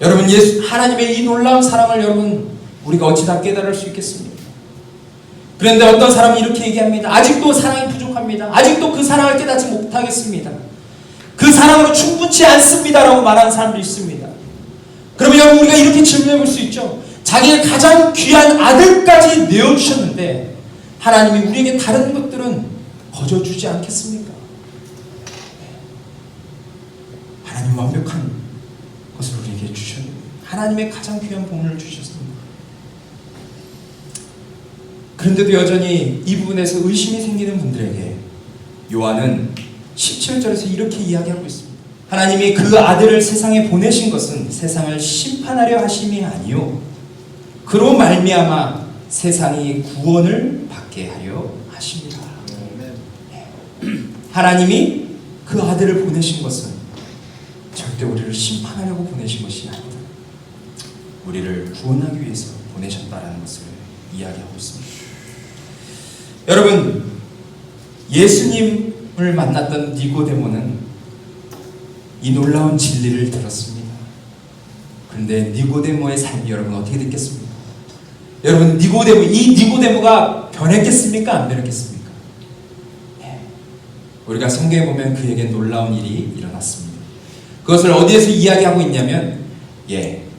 여러분, 하나님의 이 놀라운 사랑을 여러분 우리가 어찌 다 깨달을 수 있겠습니까? 그런데 어떤 사람이 이렇게 얘기합니다. 아직도 사랑이 부족합니다. 아직도 그 사랑을 깨닫지 못하겠습니다. 그 사랑으로 충분치 않습니다라고 말하는 사람도 있습니다. 그러면 여러분, 우리가 이렇게 질문해 볼 수 있죠. 자기의 가장 귀한 아들까지 내어주셨는데 하나님이 우리에게 다른 것들은 거저 주지 않겠습니까? 하나님 완벽한 것을 우리에게 주셨는데 하나님의 가장 귀한 보물을 주셨습니다. 그런데도 여전히 이 부분에서 의심이 생기는 분들에게 요한은 17절에서 이렇게 이야기하고 있습니다. 하나님이 그 아들을 세상에 보내신 것은 세상을 심판하려 하심이 아니요 그로 말미암아 세상이 구원을 받게 하려 하십니다. 하나님이 그 아들을 보내신 것은 절대 우리를 심판하려고 보내신 것이 아니다. 우리를 구원하기 위해서 보내셨다라는 것을 이야기하고 있습니다. 여러분, 예수님을 만났던 니고데모는 이 놀라운 진리를 들었습니다. 그런데 니고데모의 삶이 여러분 어떻게 됐겠습니까? 여러분, 이 니고데모가 변했겠습니까? 안 변했겠습니까? 네. 우리가 성경에 보면 그에게 놀라운 일이 일어났습니다. 그것을 어디에서 이야기하고 있냐면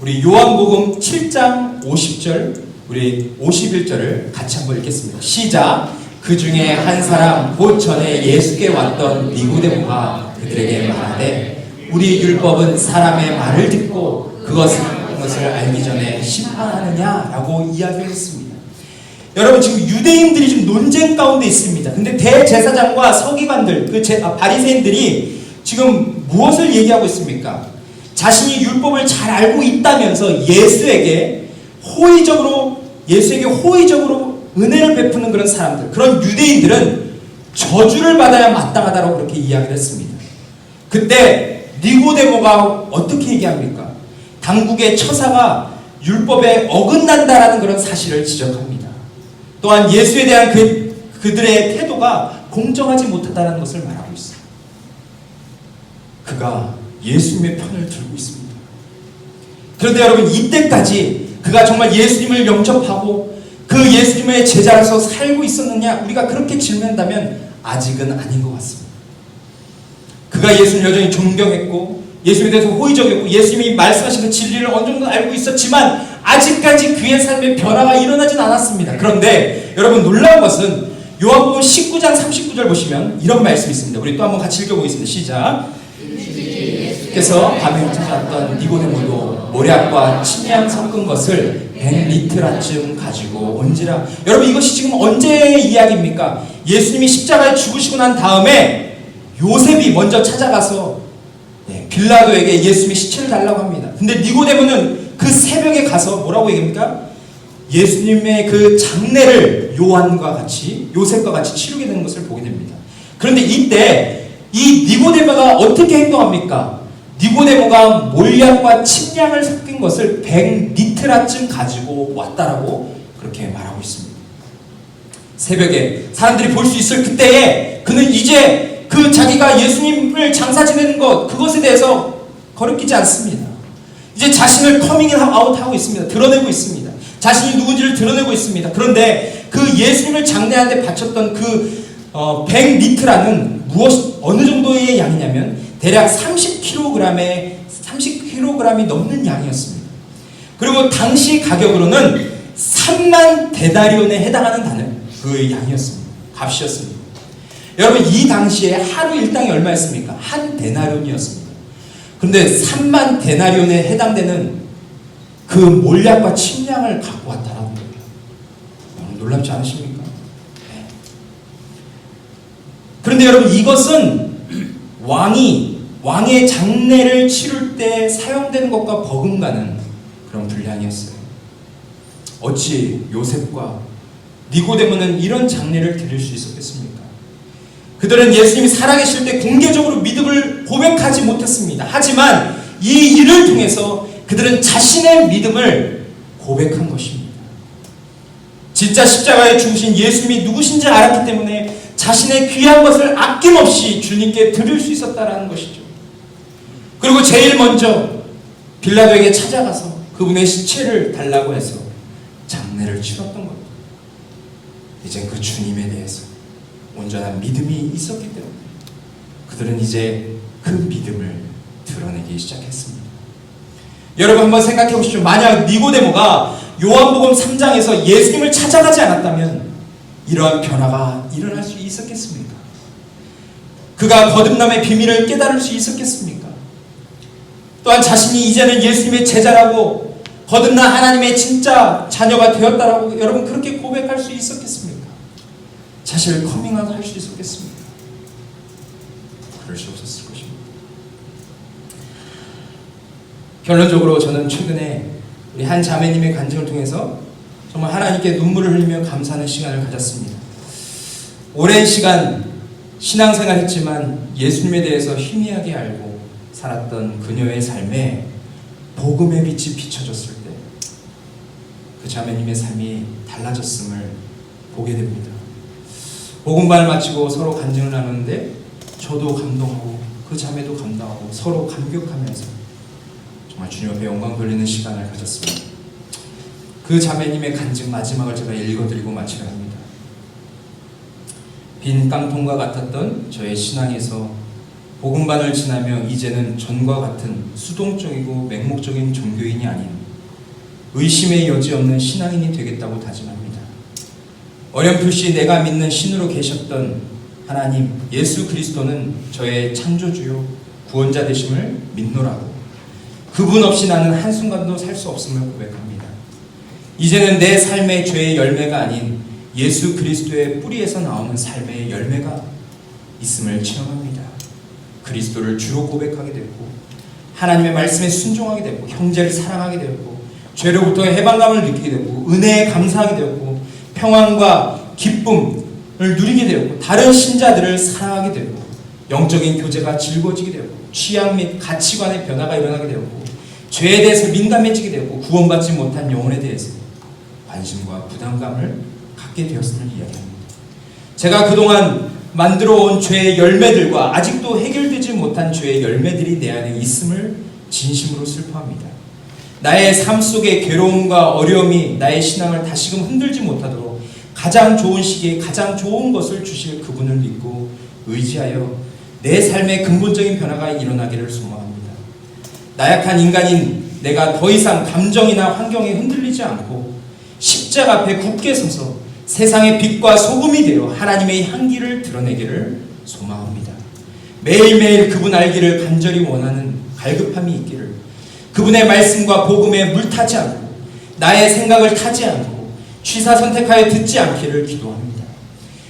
우리 요한복음 7장 50절 우리 51절을 같이 한번 읽겠습니다. 시작. 그 중에 한 사람 곧 전에 예수께 왔던 니고데모가 그들에게 말하되 우리 율법은 사람의 말을 듣고 그것을 알기 전에 심판하느냐라고 이야기했습니다. 여러분, 지금 유대인들이 지금 논쟁 가운데 있습니다. 근데 대제사장과 서기관들, 바리새인들이 지금 무엇을 얘기하고 있습니까? 자신이 율법을 잘 알고 있다면서 예수에게 호의적으로 은혜를 베푸는 그런 사람들, 그런 유대인들은 저주를 받아야 마땅하다고 그렇게 이야기를 했습니다. 그때 니고데모가 어떻게 얘기합니까? 당국의 처사가 율법에 어긋난다라는 그런 사실을 지적합니다. 또한 예수에 대한 그들의 태도가 공정하지 못하다는 것을 말하고 있습니다. 그가 예수님의 편을 들고 있습니다. 그런데 여러분, 이때까지 그가 정말 예수님을 영접하고 그 예수님의 제자로서 살고 있었느냐? 우리가 그렇게 질문한다면 아직은 아닌 것 같습니다. 그가 예수님을 여전히 존경했고 예수님에 대해서 호의적이었고 예수님이 말씀하신 그 진리를 어느 정도 알고 있었지만 아직까지 그의 삶에 변화가 일어나진 않았습니다. 그런데 여러분, 놀라운 것은 요한복음 19장 39절 보시면 이런 말씀이 있습니다. 우리 또 한번 같이 읽어보겠습니다. 시작. 그래서 밤에 찾아왔던 니고데모도 모략과 침향 섞은 것을 100리트라쯤 가지고 온지라. 여러분, 이것이 지금 언제의 이야기입니까? 예수님이 십자가에 죽으시고 난 다음에 요셉이 먼저 찾아가서 빌라도에게 예수님의 시체를 달라고 합니다. 근데 니고데모는 그 새벽에 가서 뭐라고 얘기합니까? 예수님의 그 장례를 요셉과 같이 치르게 되는 것을 보게 됩니다. 그런데 이때 이 니고데모가 어떻게 행동합니까? 니고데모가 몰약과 침량을 섞인 것을 100리트라쯤 가지고 왔다라고 그렇게 말하고 있습니다. 새벽에 사람들이 볼 수 있을 그때에 그는 이제 그 자기가 예수님을 장사 지내는 그것에 대해서 거리끼지 않습니다. 이제 자신을 커밍 아웃하고 있습니다. 드러내고 있습니다. 자신이 누군지를 드러내고 있습니다. 그런데 그 예수님을 장례하는데 바쳤던 그 100리트라는 어느 정도의 양이냐면 대략 30kg이 넘는 양이었습니다. 그리고 당시 가격으로는 3만 데나리온에 해당하는 그 양이었습니다. 값이었습니다. 여러분, 이 당시에 하루 일당이 얼마였습니까? 한 데나리온이었습니다. 그런데 3만 데나리온에 해당되는 그 몰약과 침량을 갖고 왔다라는 거예요. 놀랍지 않으십니까? 네. 그런데 여러분, 이것은 왕의 장례를 치를 때 사용되는 것과 버금가는 그런 분량이었어요. 어찌 요셉과 니고데모는 이런 장례를 드릴 수 있었겠습니까? 그들은 예수님이 살아계실 때 공개적으로 믿음을 고백하지 못했습니다. 하지만 이 일을 통해서 그들은 자신의 믿음을 고백한 것입니다. 진짜 십자가에 죽으신 예수님이 누구신지 알았기 때문에 자신의 귀한 것을 아낌없이 주님께 드릴 수 있었다는 것이죠. 그리고 제일 먼저 빌라도에게 찾아가서 그분의 시체를 달라고 해서 장례를 치렀던 겁니다. 이제 그 주님에 대해서 온전한 믿음이 있었기 때문에 그들은 이제 그 믿음을 드러내기 시작했습니다. 여러분, 한번 생각해 보십시오. 만약 니고데모가 요한복음 3장에서 예수님을 찾아가지 않았다면 이러한 변화가 일어날 수 있었겠습니까? 그가 거듭남의 비밀을 깨달을 수 있었겠습니까? 또한 자신이 이제는 예수님의 제자라고 거듭난 하나님의 진짜 자녀가 되었다라고 여러분 그렇게 고백할 수 있었겠습니까? 자신을 커밍아웃 할 수 있었겠습니까? 그럴 수 없었을 것입니다. 결론적으로 저는 최근에 우리 한 자매님의 간증을 통해서 정말 하나님께 눈물을 흘리며 감사하는 시간을 가졌습니다. 오랜 시간 신앙생활 했지만 예수님에 대해서 희미하게 알고 살았던 그녀의 삶에 복음의 빛이 비춰졌을 때 그 자매님의 삶이 달라졌음을 보게 됩니다. 복음반을 마치고 서로 간증을 나누는데 저도 감동하고 그 자매도 감동하고 서로 감격하면서 정말 주님 앞에 영광 돌리는 시간을 가졌습니다. 그 자매님의 간증 마지막을 제가 읽어드리고 마치려 합니다. 빈 깡통과 같았던 저의 신앙에서 복음반을 지나며 이제는 전과 같은 수동적이고 맹목적인 종교인이 아닌 의심의 여지 없는 신앙인이 되겠다고 다짐합니다. 어렴풋이 내가 믿는 신으로 계셨던 하나님 예수 그리스도는 저의 창조주요 구원자 되심을 믿노라고 그분 없이 나는 한순간도 살 수 없음을 고백합니다. 이제는 내 삶의 죄의 열매가 아닌 예수 그리스도의 뿌리에서 나오는 삶의 열매가 있음을 체험합니다. 그리스도를 주로 고백하게 됐고 하나님의 말씀에 순종하게 됐고 형제를 사랑하게 되었고 죄로부터 해방감을 느끼게 되었고 은혜에 감사하게 되었고 평안과 기쁨을 누리게 되었고 다른 신자들을 사랑하게 되었고 영적인 교제가 즐거워지게 되었고 취향 및 가치관의 변화가 일어나게 되었고 죄에 대해서 민감해지게 되었고 구원받지 못한 영혼에 대해서 관심과 부담감을 갖게 되었음을 이야기합니다. 제가 그동안 만들어온 죄의 열매들과 아직도 해결되지 못한 죄의 열매들이 내 안에 있음을 진심으로 슬퍼합니다. 나의 삶 속의 괴로움과 어려움이 나의 신앙을 다시금 흔들지 못하도록 가장 좋은 시기에 가장 좋은 것을 주실 그분을 믿고 의지하여 내 삶의 근본적인 변화가 일어나기를 소망합니다. 나약한 인간인 내가 더 이상 감정이나 환경에 흔들리지 않고 십자가 앞에 굳게 서서 세상의 빛과 소금이 되어 하나님의 향기를 드러내기를 소망합니다. 매일매일 그분 알기를 간절히 원하는 갈급함이 있기를 그분의 말씀과 복음에 물타지 않고 나의 생각을 타지 않고 취사 선택하여 듣지 않기를 기도합니다.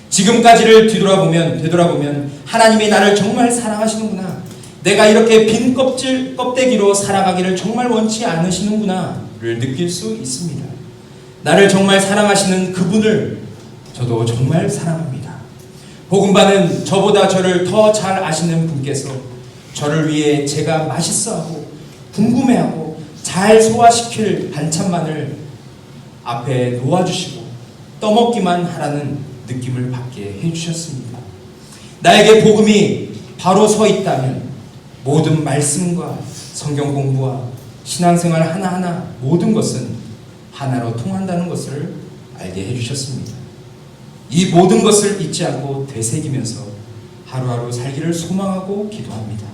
지금까지를 되돌아보면 하나님이 나를 정말 사랑하시는구나, 내가 이렇게 빈 껍데기로 살아가기를 정말 원치 않으시는구나를 느낄 수 있습니다. 나를 정말 사랑하시는 그분을 저도 정말 사랑합니다. 복음반은 저보다 저를 더 잘 아시는 분께서 저를 위해 제가 맛있어하고 궁금해하고 잘 소화시킬 반찬만을 앞에 놓아주시고 떠먹기만 하라는 느낌을 받게 해주셨습니다. 나에게 복음이 바로 서 있다면 모든 말씀과 성경 공부와 신앙생활 하나하나 모든 것은 하나로 통한다는 것을 알게 해주셨습니다. 이 모든 것을 잊지 않고 되새기면서 하루하루 살기를 소망하고 기도합니다.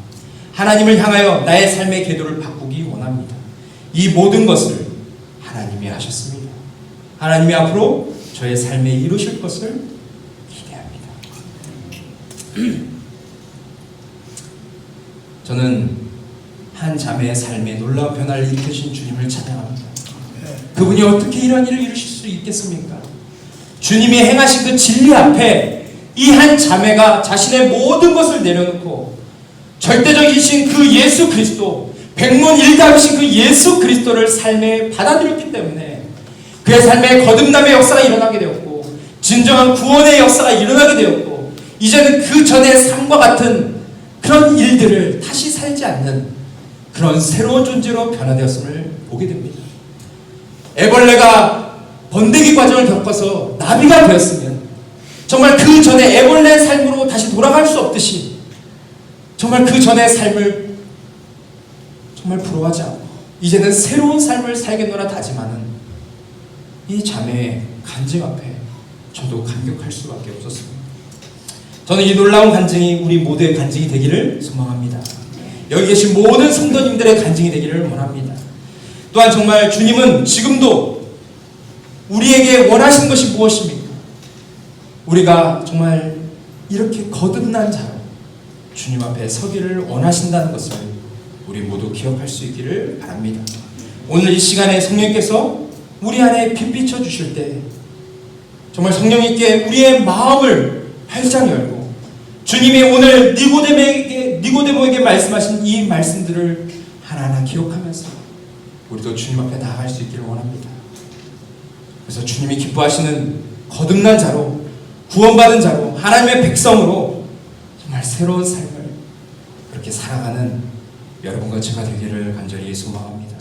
하나님을 향하여 나의 삶의 궤도를 바꾸기 원합니다. 이 모든 것을 하나님이 하셨습니다. 하나님이 앞으로 저의 삶에 이루실 것을 기대합니다. 저는 한 자매의 삶에 놀라운 변화를 일으키신 주님을 찬양합니다. 그분이 어떻게 이런 일을 이루실 수 있겠습니까? 주님이 행하신 그 진리 앞에 이 한 자매가 자신의 모든 것을 내려놓고 절대적이신 그 예수 그리스도, 백문일답이신 그 예수 그리스도를 삶에 받아들였기 때문에 그의 삶에 거듭남의 역사가 일어나게 되었고 진정한 구원의 역사가 일어나게 되었고 이제는 그 전의 삶과 같은 그런 일들을 다시 살지 않는 그런 새로운 존재로 변화되었음을 보게 됩니다. 애벌레가 번데기 과정을 겪어서 나비가 되었으면 정말 그 전에 애벌레의 삶으로 다시 돌아갈 수 없듯이 정말 그 전의 삶을 정말 부러워하지 않고 이제는 새로운 삶을 살겠노라 다짐하는 이 자매의 간증 앞에 저도 감격할 수밖에 없었습니다. 저는 이 놀라운 간증이 우리 모두의 간증이 되기를 소망합니다. 여기 계신 모든 성도님들의 간증이 되기를 원합니다. 또한 정말 주님은 지금도 우리에게 원하시는 것이 무엇입니까? 우리가 정말 이렇게 거듭난 자로 주님 앞에 서기를 원하신다는 것을 우리 모두 기억할 수 있기를 바랍니다. 오늘 이 시간에 성령께서 우리 안에 빛 비춰 주실 때 정말 성령님께 우리의 마음을 활짝 열고 주님이 오늘 니고데모에게 말씀하신 이 말씀들을 하나하나 기억하면서 우리도 주님 앞에 나아갈 수 있기를 원합니다. 그래서 주님이 기뻐하시는 거듭난 자로 구원받은 자로 하나님의 백성으로 정말 새로운 삶을 그렇게 살아가는 여러분과 제가 되기를 간절히 소망합니다.